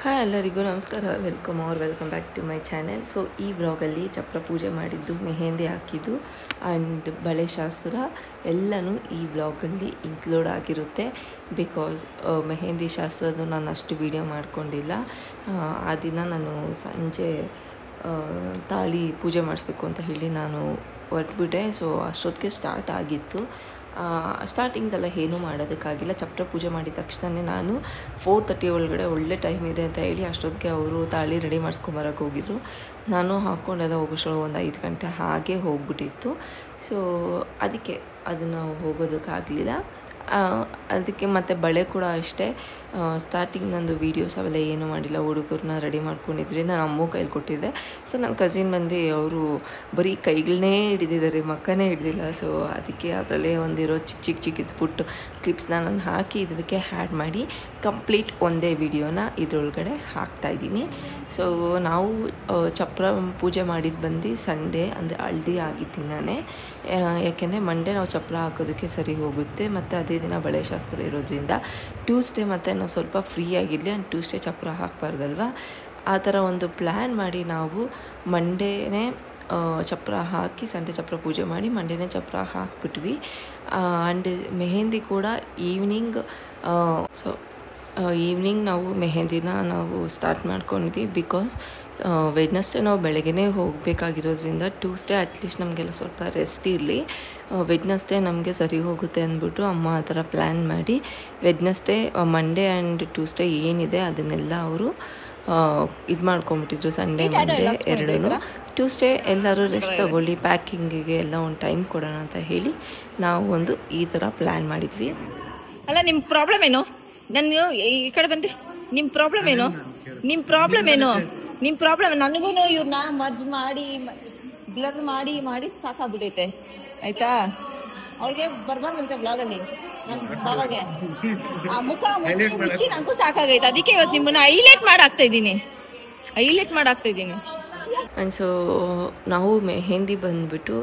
Hi ಎಲ್ಲರಿಗೂ ನಮಸ್ಕಾರ, welcome back to my channel. So ಈ ವ್ಲಾಗಲ್ಲಿ ಚಪ್ರ ಪೂಜೆ ಮಾಡಿದ್ದು, ಮೆಹಂದಿ ಹಾಕಿದ್ದು ಆ್ಯಂಡ್ ಬಳೆ ಶಾಸ್ತ್ರ ಎಲ್ಲನೂ ಈ ವ್ಲಾಗಲ್ಲಿ ಇನ್ಕ್ಲೂಡ್ ಆಗಿರುತ್ತೆ. ಬಿಕಾಸ್ ಮೆಹಂದಿ ಶಾಸ್ತ್ರದ್ದು ನಾನು ಅಷ್ಟು ವೀಡಿಯೋ ಮಾಡ್ಕೊಂಡಿಲ್ಲ. ಆ ದಿನ ನಾನು ಸಂಜೆ ತಾಳಿ ಪೂಜೆ ಮಾಡಿಸ್ಬೇಕು ಅಂತ ಹೇಳಿ ನಾನು ಹೊರಟ್ಬಿಟ್ಟೆ. ಸೊ ಅಷ್ಟೊತ್ತಿಗೆ ಸ್ಟಾರ್ಟ್ ಆಗಿತ್ತು. ಸ್ಟಾರ್ಟಿಂಗ್ದೆಲ್ಲ ಏನೂ ಮಾಡೋದಕ್ಕಾಗಿಲ್ಲ. ಚಪ್ರ ಪೂಜೆ ಮಾಡಿದ ತಕ್ಷಣ ನಾನು 4:30 ಒಳಗಡೆ ಒಳ್ಳೆ ಟೈಮ್ ಇದೆ ಅಂತ ಹೇಳಿ ಅಷ್ಟೊತ್ತಿಗೆ ಅವರು ತಾಳಿ ರೆಡಿ ಮಾಡಿಸ್ಕೊಂಬರಕ್ಕೆ ಹೋಗಿದ್ರು. ನಾನು ಹಾಕ್ಕೊಂಡೆಲ್ಲ ಹೋಗೋಷ್ಟೊಳಗೆ ಒಂದು 5 ಗಂಟೆ ಹಾಗೆ ಹೋಗ್ಬಿಟ್ಟಿತ್ತು. ಸೊ ಅದಕ್ಕೆ ಅದನ್ನು ಹೋಗೋದಕ್ಕಾಗಲಿಲ್ಲ. ಅದಕ್ಕೆ ಮತ್ತು ಬಳೆ ಕೂಡ ಅಷ್ಟೇ. ಸ್ಟಾರ್ಟಿಂಗ್ ನಂದು ವೀಡಿಯೋಸ್ ಅವೆಲ್ಲ ಏನೂ ಮಾಡಿಲ್ಲ. ಹುಡುಗರನ್ನ ರೆಡಿ ಮಾಡ್ಕೊಂಡಿದ್ರಿ, ನಾನು ಅಮ್ಮ ಕೈಲಿ ಕೊಟ್ಟಿದ್ದೆ. ಸೊ ನನ್ನ ಕಸಿನ್ ಬಂದು ಅವರು ಬರೀ ಕೈಗಳನ್ನೇ ಹಿಡಿದಿದ್ದಾರೆ, ಮಕ್ಕನೇ ಹಿಡ್ದಿಲ್ಲ. ಸೊ ಅದಕ್ಕೆ ಅದರಲ್ಲೇ ಒಂದಿರೋ ಚಿಕ್ಕ ಪುಟ್ಟು ಕ್ಲಿಪ್ಸ್ನ ನಾನು ಹಾಕಿ ಇದಕ್ಕೆ ಆ್ಯಡ್ ಮಾಡಿ ಕಂಪ್ಲೀಟ್ ಒಂದೇ ವಿಡಿಯೋನ ಇದರೊಳಗಡೆ ಹಾಕ್ತಾಯಿದ್ದೀನಿ. ಸೊ ನಾವು ಚಪ್ರ ಪೂಜೆ ಮಾಡಿದ್ದು ಬಂದು ಸಂಡೇ, ಅಂದರೆ ಹಳ್ದಿ ಆಗಿದ್ದೀನೇ. ಯಾಕೆಂದರೆ ಮಂಡೇ ನಾವು ಚಪ್ರ ಹಾಕೋದಕ್ಕೆ ಸರಿ ಹೋಗುತ್ತೆ, ಮತ್ತು ಅದೇ ದಿನ ಬಳೆ ಶಾಸ್ತ್ರ ಇರೋದ್ರಿಂದ ಟ್ಯೂಸ್ಡೇ ಮತ್ತು ನಾವು ಸ್ವಲ್ಪ ಫ್ರೀ ಆಗಿರಲಿ ಆ್ಯಂಡ್ ಟ್ಯೂಸ್ಡೇ ಚಪ್ರ ಹಾಕಬಾರ್ದಲ್ವ. ಆ ಥರ ಒಂದು ಪ್ಲ್ಯಾನ್ ಮಾಡಿ ನಾವು ಮಂಡೇನೇ ಚಪ್ರ ಹಾಕಿ ಸಂಡೇ ಚಪ್ರ ಪೂಜೆ ಮಾಡಿ ಮಂಡೇನೇ ಚಪ್ರ ಹಾಕಿಬಿಟ್ವಿ. ಆ್ಯಂಡ್ ಮೆಹಂದಿ ಕೂಡ ಈವ್ನಿಂಗ್ ನಾವು ಮೆಹಂದಿನ ನಾವು ಸ್ಟಾರ್ಟ್ ಮಾಡ್ಕೊಂಡ್ವಿ. ಬಿಕಾಸ್ ವೆಡ್ನಸ್ಡೇ ನಾವು ಬೆಳಗ್ಗೆ ಹೋಗಬೇಕಾಗಿರೋದ್ರಿಂದ ಟ್ಯೂಸ್ಡೇ ಅಟ್ಲೀಸ್ಟ್ ನಮಗೆಲ್ಲ ಸ್ವಲ್ಪ ರೆಸ್ಟ್ ಇರಲಿ, ವೆಡ್ನಸ್ಡೇ ನಮಗೆ ಸರಿ ಹೋಗುತ್ತೆ ಅಂದ್ಬಿಟ್ಟು ಅಮ್ಮ ಆ ಥರ ಪ್ಲ್ಯಾನ್ ಮಾಡಿ ವೆಡ್ನಸ್ಡೇ, ಮಂಡೇ ಆ್ಯಂಡ್ ಟ್ಯೂಸ್ಡೇ ಏನಿದೆ ಅದನ್ನೆಲ್ಲ ಅವರು ಇದು ಮಾಡ್ಕೊಂಬಿಟ್ಟಿದ್ರು. ಸಂಡೇ ಮಂಡೇ ಎರಡೂ. ಟ್ಯೂಸ್ಡೇ ಎಲ್ಲರೂ ರೆಸ್ಟ್ ತಗೊಳ್ಳಿ, ಪ್ಯಾಕಿಂಗಿಗೆ ಎಲ್ಲ ಒಂದು ಟೈಮ್ ಕೊಡೋಣ ಅಂತ ಹೇಳಿ ನಾವು ಒಂದು ಈ ಥರ ಪ್ಲ್ಯಾನ್ ಮಾಡಿದ್ವಿ. ಅಲ್ಲ, ನಿಮ್ಮ ಪ್ರಾಬ್ಲಮ್ ಏನು? ನಾನು ಈ ಕಡೆ ಬಂದೆ. ನಿಮ್ಮ ಪ್ರಾಬ್ಲಮ್ ಏನು? ನಿಮ್ಮ ಪ್ರಾಬ್ಲಮ್ ನನಗೂ ಇವ್ರನ್ನ ಮರ್ಜ್ ಮಾಡಿ ಬ್ಲರ್ ಮಾಡಿ ಸಾಕಾಗ್ಬಿಟ್ಟೈತೆ, ಆಯ್ತಾ? ಅವ್ರಿಗೆ ಬರ್ಬಾರ್ದಂತೆ ಬ್ಲಾಗಲ್ಲಿ ನಮ್ಮ ಬಾವಾಗೆ ಆ ಮುಖ ಮುಚ್ಚಿ ನನಗೂ ಸಾಕಾಗೈತೆ. ಅದಕ್ಕೆ ಇವತ್ತು ನಿಮ್ಮನ್ನ ಹೈಲೈಟ್ ಮಾಡಾಕ್ತಾ ಇದ್ದೀನಿ. ಆ್ಯಂಡ್ ಸೊ ನಾವು ಮೆಹಂದಿ ಬಂದುಬಿಟ್ಟು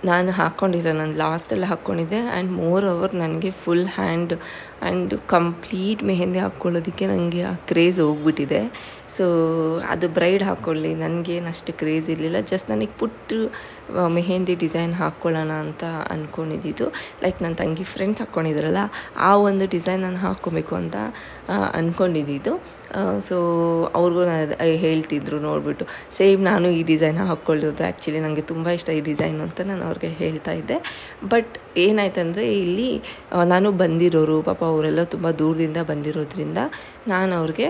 ನಾನು ಹಾಕ್ಕೊಂಡಿಲ್ಲ, ನಾನು ಲಾಸ್ಟಲ್ಲಿ ಹಾಕ್ಕೊಂಡಿದ್ದೆ. ಆ್ಯಂಡ್ ಮೋರ್ ಓವರ್ ನನಗೆ full hand and complete mehndi ಹಾಕ್ಕೊಳ್ಳೋದಕ್ಕೆ ನನಗೆ ಆ ಕ್ರೇಜ್ ಹೋಗ್ಬಿಟ್ಟಿದೆ. ಸೊ ಅದು ಬ್ರೈಡ್ ಹಾಕ್ಕೊಳ್ಳಿ, ನನಗೇನು ಅಷ್ಟು ಕ್ರೇಜ್ ಇರಲಿಲ್ಲ. ಜಸ್ಟ್ ನನಗೆ ಪುಟ್ಟು ಮೆಹಂದಿ ಡಿಸೈನ್ ಹಾಕ್ಕೊಳ್ಳೋಣ ಅಂತ ಅಂದ್ಕೊಂಡಿದ್ದು. ಲೈಕ್ ನನ್ನ ತಂಗಿ ಫ್ರೆಂಡ್ಸ್ ಹಾಕ್ಕೊಂಡಿದ್ರಲ್ಲ, ಆ ಒಂದು ಡಿಸೈನ್ ನಾನು ಹಾಕ್ಕೊಬೇಕು ಅಂತ ಅಂದ್ಕೊಂಡಿದ್ದು. ಸೊ ಅವ್ರಿಗೂ ಹೇಳ್ತಿದ್ರು ನೋಡಿಬಿಟ್ಟು, ಸೇಮ್ ನಾನು ಈ ಡಿಸೈನ್ ಹಾಕ್ಕೊಳ್ಳೋದು. ಆ್ಯಕ್ಚುಲಿ ನನಗೆ ತುಂಬ ಇಷ್ಟ ಈ ಡಿಸೈನು ಅಂತ ನಾನು ಅವ್ರಿಗೆ ಹೇಳ್ತಾ ಇದ್ದೆ. ಬಟ್ ಏನಾಯ್ತಂದರೆ ಇಲ್ಲಿ ನಾನು ಬಂದಿರೋರು ಪಾಪ ಅವರೆಲ್ಲ ತುಂಬ ದೂರದಿಂದ ಬಂದಿರೋದ್ರಿಂದ ನಾನು ಅವ್ರಿಗೆ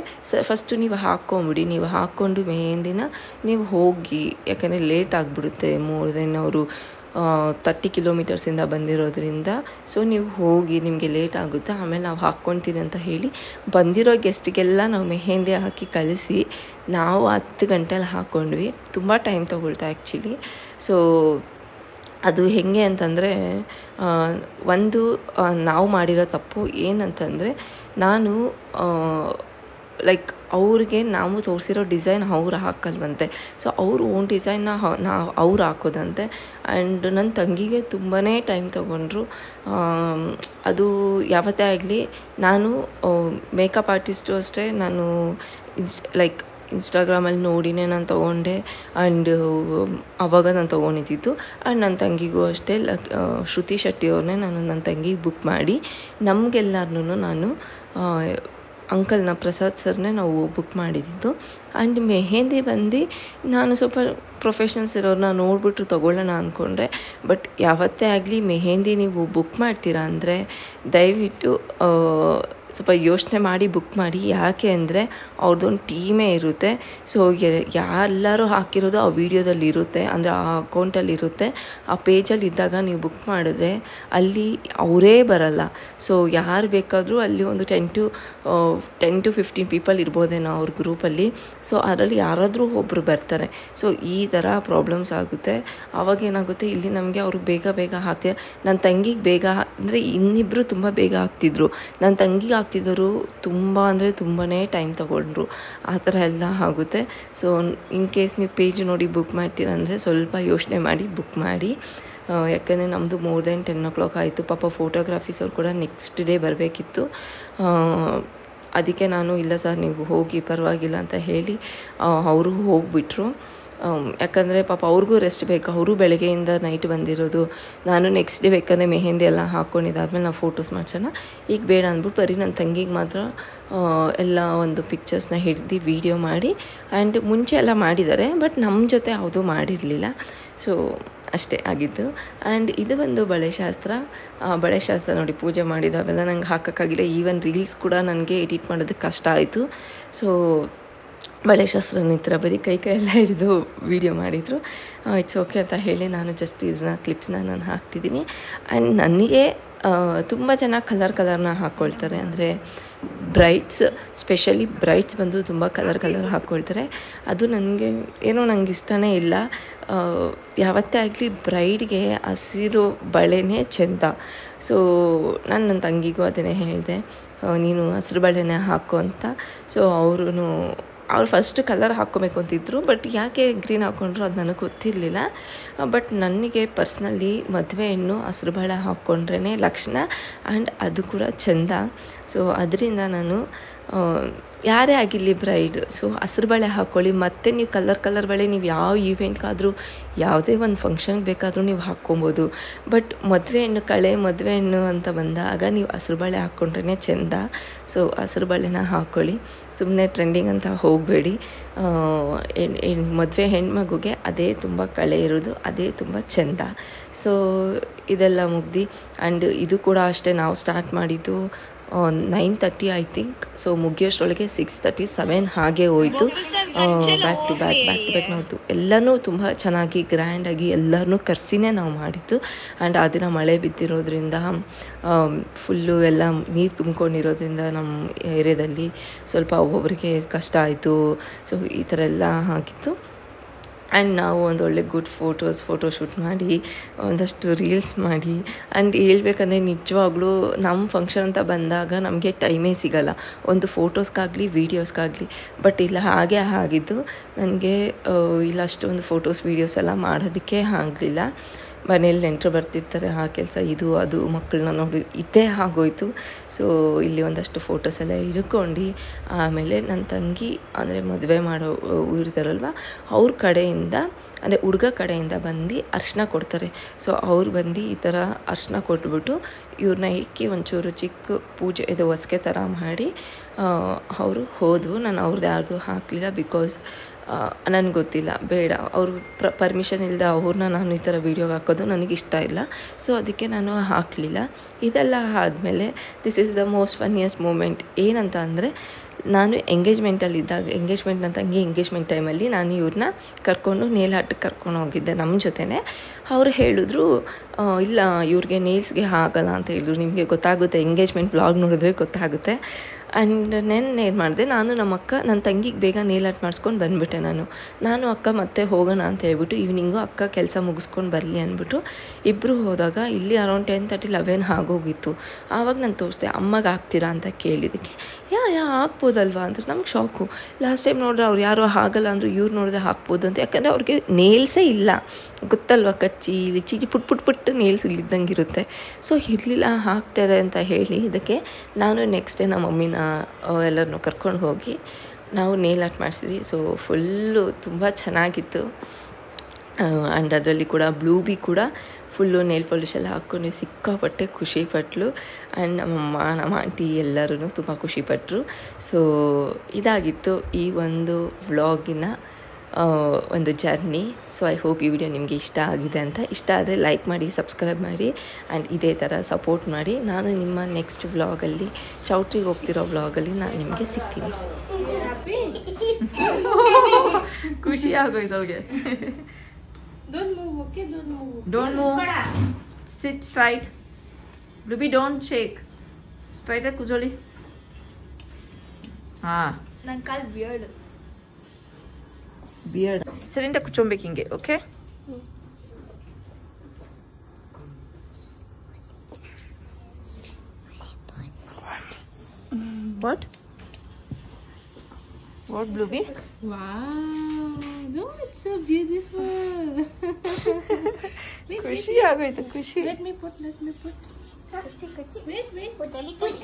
ಫಸ್ಟು ನೀವು ಹಾಕ್ಕೊಂಬಿಡಿ, ನೀವು ಹಾಕ್ಕೊಂಡು ಮೆಹಂದಿನ ನೀವು ಹೋಗಿ, ಯಾಕಂದರೆ ಲೇಟ್ ಆಗಿಬಿಡುತ್ತೆ. ಮೋರ್ ದೆನ್ ಅವರು 30 ಕಿಲೋಮೀಟರ್ಸಿಂದ ಬಂದಿರೋದ್ರಿಂದ. ಸೊ ನೀವು ಹೋಗಿ, ನಿಮಗೆ ಲೇಟ್ ಆಗುತ್ತೆ, ಆಮೇಲೆ ನಾವು ಹಾಕ್ಕೊಳ್ತೀರಿ ಅಂತ ಹೇಳಿ ಬಂದಿರೋ ಗೆಸ್ಟಿಗೆಲ್ಲ ನಾವು ಮೆಹಂದಿ ಹಾಕಿ ಕಳಿಸಿ ನಾವು 10 ಗಂಟೆಲಿ ಹಾಕ್ಕೊಂಡ್ವಿ. ತುಂಬ ಟೈಮ್ ತೊಗೊಳ್ತಾ ಆ್ಯಕ್ಚುಲಿ. ಸೊ ಅದು ಹೇಗೆ ಅಂತಂದರೆ, ಒಂದು ನಾವು ಮಾಡಿರೋ ತಪ್ಪು ಏನಂತಂದರೆ, ನಾನು ಲೈಕ್ ಅವ್ರಿಗೆ ನಾವು ತೋರಿಸಿರೋ ಡಿಸೈನ್ ಅವ್ರು ಹಾಕಲ್ವಂತೆ. ಸೊ ಅವ್ರು ಓನ್ ಡಿಸೈನ್ನ ಅವ್ರು ಹಾಕೋದಂತೆ. ಆ್ಯಂಡ್ ನನ್ನ ತಂಗಿಗೆ ತುಂಬಾ ಟೈಮ್ ತೊಗೊಂಡ್ರು. ಅದು ಯಾವತ್ತೇ ಆಗಲಿ, ನಾನು ಮೇಕಪ್ ಆರ್ಟಿಸ್ಟು ಅಷ್ಟೇ, ನಾನು ಇನ್ಸ್ಟಾಗ್ರಾಮಲ್ಲಿ ನೋಡಿನೇ ನಾನು ತೊಗೊಂಡೆ. ಆ್ಯಂಡ್ ಆವಾಗ ನಾನು ತೊಗೊಂಡಿದ್ದು. ಆ್ಯಂಡ್ ನನ್ನ ತಂಗಿಗೂ ಅಷ್ಟೇ ಶ್ರುತಿ ಶೆಟ್ಟಿ ಅವ್ರನ್ನೇ ನಾನು ನನ್ನ ತಂಗಿಗೆ ಬುಕ್ ಮಾಡಿ ನಮಗೆಲ್ಲರೂ ನಾನು ಅಂಕಲ್ನ ಪ್ರಸಾದ್ ಸರ್ನೇ ನಾವು ಬುಕ್ ಮಾಡಿದ್ದು. ಆ್ಯಂಡ್ ಮೆಹಂದಿ ಬಂದು ನಾನು ಸ್ವಲ್ಪ ಪ್ರೊಫೆಷನಲ್ಸ್ ಇರೋರನ್ನ ನೋಡಿಬಿಟ್ಟು ತೊಗೊಳ್ಳೋಣ ಅಂದ್ಕೊಂಡ್ರೆ. ಬಟ್ ಯಾವತ್ತೇ ಆಗಲಿ ಮೆಹಂದಿ ನೀವು ಬುಕ್ ಮಾಡ್ತೀರಾ ಅಂದರೆ ದಯವಿಟ್ಟು ಸ್ವಲ್ಪ ಯೋಚನೆ ಮಾಡಿ ಬುಕ್ ಮಾಡಿ. ಯಾಕೆ ಅಂದರೆ ಅವ್ರದ್ದೊಂದು ಟೀಮೇ ಇರುತ್ತೆ. ಸೊ ಎಲ್ಲರೂ ಹಾಕಿರೋದು ಆ ವಿಡಿಯೋದಲ್ಲಿ ಇರುತ್ತೆ, ಅಂದರೆ ಆ ಅಕೌಂಟಲ್ಲಿ ಇರುತ್ತೆ. ಆ ಪೇಜಲ್ಲಿ ಇದ್ದಾಗ ನೀವು ಬುಕ್ ಮಾಡಿದ್ರೆ ಅಲ್ಲಿ ಅವರೇ ಬರಲ್ಲ. ಸೊ ಯಾರು ಬೇಕಾದರೂ ಅಲ್ಲಿ ಒಂದು 10 to 15 ಪೀಪಲ್ ಇರ್ಬೋದೇನೋ ಅವ್ರ ಗ್ರೂಪಲ್ಲಿ. ಸೊ ಅದರಲ್ಲಿ ಯಾರಾದರೂ ಒಬ್ಬರು ಬರ್ತಾರೆ. ಸೊ ಈ ಥರ ಪ್ರಾಬ್ಲಮ್ಸ್ ಆಗುತ್ತೆ. ಆವಾಗ ಏನಾಗುತ್ತೆ, ಇಲ್ಲಿ ನಮಗೆ ಅವರು ಬೇಗ ಹಾಕ್ತಾರೆ. ನನ್ನ ತಂಗಿಗೆ ಬೇಗ ಅಂದರೆ ಇನ್ನಿಬ್ಬರು ತುಂಬ ಬೇಗ ಹಾಕ್ತಿದ್ರು, ನನ್ನ ತಂಗಿಗೆ ಆಗ್ತಿದ್ದರು ತುಂಬ ಅಂದರೆ ತುಂಬಾ ಟೈಮ್ ತೊಗೊಂಡ್ರು. ಆ ಥರ ಎಲ್ಲ ಆಗುತ್ತೆ. ಸೊ ಇನ್ ಕೇಸ್ ನೀವು ಪೇಜ್ ನೋಡಿ ಬುಕ್ ಮಾಡ್ತೀರಂದರೆ ಸ್ವಲ್ಪ ಯೋಚನೆ ಮಾಡಿ ಬುಕ್ ಮಾಡಿ. ಯಾಕಂದರೆ ನಮ್ಮದು ಮೋರ್ ದೆನ್ 10 o'clock ಆಯಿತು. ಪಾಪ ಫೋಟೋಗ್ರಾಫೀಸ್ ಅವ್ರು ಕೂಡ ನೆಕ್ಸ್ಟ್ ಡೇ ಬರಬೇಕಿತ್ತು. ಅದಕ್ಕೆ ನಾನು ಇಲ್ಲ ಸರ್ ನೀವು ಹೋಗಿ ಪರವಾಗಿಲ್ಲ ಅಂತ ಹೇಳಿ ಅವರು ಹೋಗಿಬಿಟ್ರು. ಯಾಕಂದರೆ ಪಾಪ ಅವ್ರಿಗೂ ರೆಸ್ಟ್ ಬೇಕು, ಅವರು ಬೆಳಗ್ಗೆಯಿಂದ ನೈಟ್ ಬಂದಿರೋದು. ನಾನು ನೆಕ್ಸ್ಟ್ ಡೇ ಬೇಕಾದ್ರೆ ಮೆಹಂದಿ ಎಲ್ಲ ಹಾಕ್ಕೊಂಡಿದ್ದಾದ್ಮೇಲೆ ನಾವು ಫೋಟೋಸ್ ಮಾಡ್ಸೋಣ, ಈಗ ಬೇಡ ಅಂದ್ಬಿಟ್ಟು ಬರೀ ನನ್ನ ತಂಗಿಗೆ ಮಾತ್ರ ಎಲ್ಲ ಒಂದು ಪಿಕ್ಚರ್ಸ್ನ ಹಿಡ್ದು ವೀಡಿಯೋ ಮಾಡಿ. ಆ್ಯಂಡ್ ಮುಂಚೆ ಎಲ್ಲ ಮಾಡಿದ್ದಾರೆ, ಬಟ್ ನಮ್ಮ ಜೊತೆ ಯಾವುದೂ ಮಾಡಿರಲಿಲ್ಲ. ಸೊ ಅಷ್ಟೇ ಆಗಿದ್ದು. ಆ್ಯಂಡ್ ಇದು ಒಂದು ಬಳೆ ಶಾಸ್ತ್ರ ನೋಡಿ, ಪೂಜೆ ಮಾಡಿದಾವೆಲ್ಲ ನಂಗೆ ಹಾಕೋಕ್ಕಾಗಿಲ್ಲ. ಈವನ್ ರೀಲ್ಸ್ ಕೂಡ ನನಗೆ ಎಡಿಟ್ ಮಾಡೋದಕ್ಕೆ ಕಷ್ಟ ಆಯಿತು. ಸೊ ಬಳೆ ಶಾಸ್ತ್ರನ ಈ ಥರ ಬರೀ ಕೈ ಎಲ್ಲ ಹಿಡಿದು ವೀಡಿಯೋ ಮಾಡಿದರು. ಇಟ್ಸ್ ಓಕೆ ಅಂತ ಹೇಳಿ ನಾನು ಜಸ್ಟ್ ಇದನ್ನ ಕ್ಲಿಪ್ಸ್ನ ನಾನು ಹಾಕ್ತಿದ್ದೀನಿ. ಆ್ಯಂಡ್ ನನಗೆ ತುಂಬ ಜನ ಕಲರ್ನ ಹಾಕ್ಕೊಳ್ತಾರೆ, ಅಂದರೆ ಬ್ರೈಡ್ಸ್, ಸ್ಪೆಷಲಿ ಬ್ರೈಡ್ಸ್ ಬಂದು ತುಂಬ ಕಲರ್ ಹಾಕ್ಕೊಳ್ತಾರೆ. ಅದು ನನಗೆ ಏನೋ ನಂಗೆ ಇಷ್ಟನೇ ಇಲ್ಲ. ಯಾವತ್ತೇ ಆಗಲಿ ಬ್ರೈಡ್ಗೆ ಹಸಿರು ಬಳೆನೇ ಚೆಂದ. ಸೊ ನಾನು ನನ್ನ ತಂಗಿಗೂ ಅದನ್ನೇ ಹೇಳಿದೆ, ನೀನು ಹಸಿರು ಬಳೆನೇ ಹಾಕು ಅಂತ. ಸೊ ಅವ್ರು ಫಸ್ಟ್ ಕಲರ್ ಹಾಕ್ಕೋಬೇಕು ಅಂತಿದ್ರು, ಬಟ್ ಯಾಕೆ ಗ್ರೀನ್ ಹಾಕ್ಕೊಂಡ್ರು ಅದು ನನಗೆ ಗೊತ್ತಿರಲಿಲ್ಲ. ಬಟ್ ನನಗೆ ಪರ್ಸ್ನಲಿ ಮದುವೆ ಹೆಣ್ಣು ಹಸಿರು ಬಳೆ ಹಾಕ್ಕೊಂಡ್ರೇ ಲಕ್ಷಣ, ಆ್ಯಂಡ್ ಅದು ಕೂಡ ಚೆಂದ. ಸೊ ಅದರಿಂದ ನಾನು ಯಾರೇ ಆಗಿರಲಿ ಬ್ರೈಡ್, ಸೊ ಹಸಿರು ಬಳೆ ಹಾಕ್ಕೊಳ್ಳಿ. ಮತ್ತು ನೀವು ಕಲರ್ ಬಳೆ ನೀವು ಯಾವ ಈವೆಂಟ್ಗಾದರೂ ಯಾವುದೇ ಒಂದು ಫಂಕ್ಷನ್ಗೆ ಬೇಕಾದರೂ ನೀವು ಹಾಕ್ಕೊಬೋದು. ಬಟ್ ಮದುವೆ ಹೆಣ್ಣು ಅಂತ ಬಂದಾಗ ನೀವು ಹಸಿರು ಬಳೆ ಹಾಕ್ಕೊಂಡ್ರೇ ಚೆಂದ. ಸೊ ಹಸಿರು ಬಳೆನ ಹಾಕ್ಕೊಳ್ಳಿ, ಸುಮ್ಮನೆ ಟ್ರೆಂಡಿಂಗ್ ಅಂತ ಹೋಗಬೇಡಿ. ಮದುವೆ ಹೆಣ್ಮಗುಗೆ ಅದೇ ತುಂಬ ಕಳೆ ಇರೋದು, ಅದೇ ತುಂಬ ಚೆಂದ. ಸೊ ಇದೆಲ್ಲ ಮುಗ್ದು, ಆ್ಯಂಡ್ ಇದು ಕೂಡ ಅಷ್ಟೇ, ನಾವು ಸ್ಟಾರ್ಟ್ ಮಾಡಿದ್ದು 9:30 ಐ ಥಿಂಕ್. ಸೊ ಮುಗಿಯೋಷ್ಟರೊಳಗೆ 6:37 ಹಾಗೆ ಹೋಯಿತು. ಬ್ಯಾಕ್ ಟು ಬ್ಯಾಕ್ ನಾವು ಎಲ್ಲನೂ ತುಂಬ ಚೆನ್ನಾಗಿ ಗ್ರ್ಯಾಂಡಾಗಿ ಎಲ್ಲರನ್ನೂ ಕರೆಸಿನೇ ನಾವು ಮಾಡಿದ್ದು. ಆ್ಯಂಡ್ ಆ ದಿನ ಮಳೆ ಬಿದ್ದಿರೋದ್ರಿಂದ ಫುಲ್ಲು ಎಲ್ಲ ನೀರು ತುಂಬ್ಕೊಂಡಿರೋದ್ರಿಂದ ನಮ್ಮ ಏರಿಯಾದಲ್ಲಿ ಸ್ವಲ್ಪ ಒಬ್ಬೊಬ್ಬರಿಗೆ ಕಷ್ಟ ಆಯಿತು. ಸೊ ಈ ಥರ ಎಲ್ಲ ಆಗಿತ್ತು. ಆ್ಯಂಡ್ ನಾವು ಒಂದು ಒಳ್ಳೆ ಗುಡ್ ಫೋಟೋಶೂಟ್ ಮಾಡಿ ಒಂದಷ್ಟು ರೀಲ್ಸ್ ಮಾಡಿ. ಆ್ಯಂಡ್ ಹೇಳ್ಬೇಕಂದ್ರೆ ನಿಜವಾಗ್ಲೂ ನಮ್ಮ ಫಂಕ್ಷನ್ ಅಂತ ಬಂದಾಗ ನಮಗೆ ಟೈಮೇ ಸಿಗೋಲ್ಲ, ಒಂದು ಫೋಟೋಸ್ಗಾಗಲಿ ವೀಡಿಯೋಸ್ಗಾಗಲಿ. ಬಟ್ ಇಲ್ಲ, ಹಾಗೆ ಆಗಿದ್ದು ನನಗೆ ಇಲ್ಲ ಅಷ್ಟೊಂದು ಫೋಟೋಸ್ ವೀಡಿಯೋಸ್ ಎಲ್ಲ ಮಾಡೋದಕ್ಕೆ ಆಗಲಿಲ್ಲ. ಮನೇಲಿ ನೆಂಟರು ಬರ್ತಿರ್ತಾರೆ, ಆ ಕೆಲಸ ಇದು ಅದು ಮಕ್ಕಳನ್ನ ನೋಡಿ ಇದೇ ಆಗೋಯ್ತು. ಸೊ ಇಲ್ಲಿ ಒಂದಷ್ಟು ಫೋಟೋಸ್ ಎಲ್ಲ ಹಿಡ್ಕೊಂಡು ಆಮೇಲೆ ನನ್ನ ತಂಗಿ ಅಂದರೆ ಮದುವೆ ಮಾಡೋ ಊರಿದಾರಲ್ವ ಅವ್ರ ಕಡೆಯಿಂದ, ಅಂದರೆ ಹುಡುಗ ಕಡೆಯಿಂದ ಬಂದು ಅರ್ಶಿನ ಕೊಡ್ತಾರೆ. ಸೊ ಅವ್ರು ಬಂದು ಈ ಥರ ಅರ್ಶಿನ ಕೊಟ್ಬಿಟ್ಟು ಇವ್ರನ್ನ ಇಕ್ಕಿ ಒಂಚೂರು ಚಿಕ್ಕ ಪೂಜೆ ಇದು ಹೊಸ್ಕೆ ಥರ ಮಾಡಿ ಅವರು ಹೋದವು. ನಾನು ಅವ್ರದ್ದು ಯಾರ್ದು ಹಾಕಲಿಲ್ಲ, ಬಿಕಾಸ್ ನನಗೆ ಗೊತ್ತಿಲ್ಲ, ಬೇಡ, ಅವರು ಪರ್ಮಿಷನ್ ಇಲ್ಲದೆ ಅವ್ರನ್ನ ನಾನು ಈ ಥರ ವೀಡಿಯೋಗೆ ಹಾಕೋದು ನನಗಿಷ್ಟ ಇಲ್ಲ. ಸೊ ಅದಕ್ಕೆ ನಾನು ಹಾಕಲಿಲ್ಲ. ಇದೆಲ್ಲ ಆದಮೇಲೆ this is the most funniest moment. ಏನಂತ ಅಂದರೆ, ನಾನು ನನ್ನ ತಂಗಿ ಎಂಗೇಜ್ಮೆಂಟ್ ಟೈಮಲ್ಲಿ ನಾನು ಇವ್ರನ್ನ ಕರ್ಕೊಂಡು ನೇಲ್ ಆರ್ಟಿಗೆ ಕರ್ಕೊಂಡು ಹೋಗಿದ್ದೆ ನಮ್ಮ ಜೊತೆನೇ. ಅವರು ಹೇಳಿದ್ರು, ಇಲ್ಲ ಇವ್ರಿಗೆ ನೇಲ್ಸ್ಗೆ ಆಗಲ್ಲ ಅಂತ ಹೇಳಿದ್ರು. ನಿಮಗೆ ಗೊತ್ತಾಗುತ್ತೆ, ಎಂಗೇಜ್ಮೆಂಟ್ ವ್ಲಾಗ್ ನೋಡಿದ್ರೆ ಗೊತ್ತಾಗುತ್ತೆ. ಆ್ಯಂಡ್ ನೆನ್ನೆ ಏನು ಮಾಡಿದೆ, ನಾನು ನಮ್ಮ ಅಕ್ಕ ನನ್ನ ತಂಗಿಗೆ ಬೇಗ ನೇಲ್ ಆರ್ಟ್ ಮಾಡಿಸ್ಕೊಂಡು ಬಂದುಬಿಟ್ಟೆ. ನಾನು ಅಕ್ಕ ಮತ್ತೆ ಹೋಗೋಣ ಅಂತ ಹೇಳ್ಬಿಟ್ಟು ಈವ್ನಿಂಗು ಅಕ್ಕ ಕೆಲಸ ಮುಗಿಸ್ಕೊಂಡು ಬರಲಿ ಅಂದ್ಬಿಟ್ಟು ಇಬ್ಬರು ಹೋದಾಗ ಇಲ್ಲಿ ಅರೌಂಡ್ 10:30, 11 ಆಗೋಗಿತ್ತು. ಆವಾಗ ನಾನು ತೋರಿಸ್ದೆ, ಅಮ್ಮಗೆ ಹಾಕ್ತೀರಾ ಅಂತ ಕೇಳಿದ್ದಕ್ಕೆ ಹಾಕ್ಬೋದಲ್ವಾ ಅಂದ್ರೆ ನಮ್ಗೆ ಶಾಕು. ಲಾಸ್ಟ್ ಟೈಮ್ ನೋಡ್ರೆ ಅವ್ರು ಯಾರೋ ಆಗಲ್ಲ ಅಂದರು, ಇವ್ರು ನೋಡಿದ್ರೆ ಹಾಕ್ಬೋದು ಅಂತ. ಯಾಕಂದರೆ ಅವ್ರಿಗೆ ನೇಲ್ಸೇ ಇಲ್ಲ, ಗೊತ್ತಲ್ವ, ಕಚ್ಚಿ ಪುಟ್ ನೇಲ್ಸ್ ಇಲ್ಲಿದ್ದಂಗೆ ಇರುತ್ತೆ. ಸೊ ಇರಲಿಲ್ಲ, ಹಾಕ್ತಾರೆ ಅಂತ ಹೇಳಿ ಇದಕ್ಕೆ ನಾನು ನೆಕ್ಸ್ಟ್ ಡೇ ನಮ್ಮ ಮಮ್ಮಿನ ಎಲ್ಲರನ್ನೂ ಕರ್ಕೊಂಡು ಹೋಗಿ ನಾವು ನೇಲ್ ಆರ್ಟ್ ಮಾಡಿಸಿದ್ವಿ. ಸೊ ಫುಲ್ಲು ತುಂಬ ಚೆನ್ನಾಗಿತ್ತು. ಆ್ಯಂಡ್ ಅದರಲ್ಲಿ ಕೂಡ ಬ್ಲೂಬಿ ಕೂಡ ಫುಲ್ಲು ನೇಲ್ ಪಾಲಿಶ್ ಎಲ್ಲ ಹಾಕ್ಕೊಂಡು ಸಿಕ್ಕಾಪಟ್ಟೆ ಖುಷಿಪಟ್ಟಳು. ಆ್ಯಂಡ್ ನಮ್ಮಮ್ಮ ನಮ್ಮ ಆಂಟಿ ಎಲ್ಲರೂ ತುಂಬ ಖುಷಿಪಟ್ಟರು. ಸೊ ಇದಾಗಿತ್ತು ಈ ಒಂದು ವ್ಲಾಗಿನ ಒಂದು ಜರ್ನಿ. ಸೊ ಐ ಹೋಪ್ ಈ ವಿಡಿಯೋ ನಿಮಗೆ ಇಷ್ಟ ಆಗಿದೆ ಅಂತ. ಇಷ್ಟ ಆದರೆ ಲೈಕ್ ಮಾಡಿ, ಸಬ್ಸ್ಕ್ರೈಬ್ ಮಾಡಿ, ಆ್ಯಂಡ್ ಇದೇ ಥರ ಸಪೋರ್ಟ್ ಮಾಡಿ. ನಾನು ನಿಮ್ಮ ನೆಕ್ಸ್ಟ್ ವ್ಲಾಗಲ್ಲಿ, ಚೌಟ್ರಿಗೆ ಹೋಗ್ತಿರೋ ವ್ಲಾಗಲ್ಲಿ ನಾನು ನಿಮಗೆ ಸಿಗ್ತೀನಿ. ಖುಷಿ ಆಗೋಯ್ತು ಅವ್ರಿಗೆ. Don't move, okay? Don't move. Don't move. Sit straight. Ruby, don't shake. Straight at kujoli. ನನ್ನ ಕಾಲ್ ಬಿಯರ್ಡ್ ಸರಿಯಿಂದ ಕುಚ್ಚೋಬೇಕು ಹಿಂಗೆ, okay? What? What, Bluebee? Wow. No, it's so beautiful. ಖುಷಿ ಆಗೋಯ್ತು, ಖುಷಿ. Let me put. Wait. Put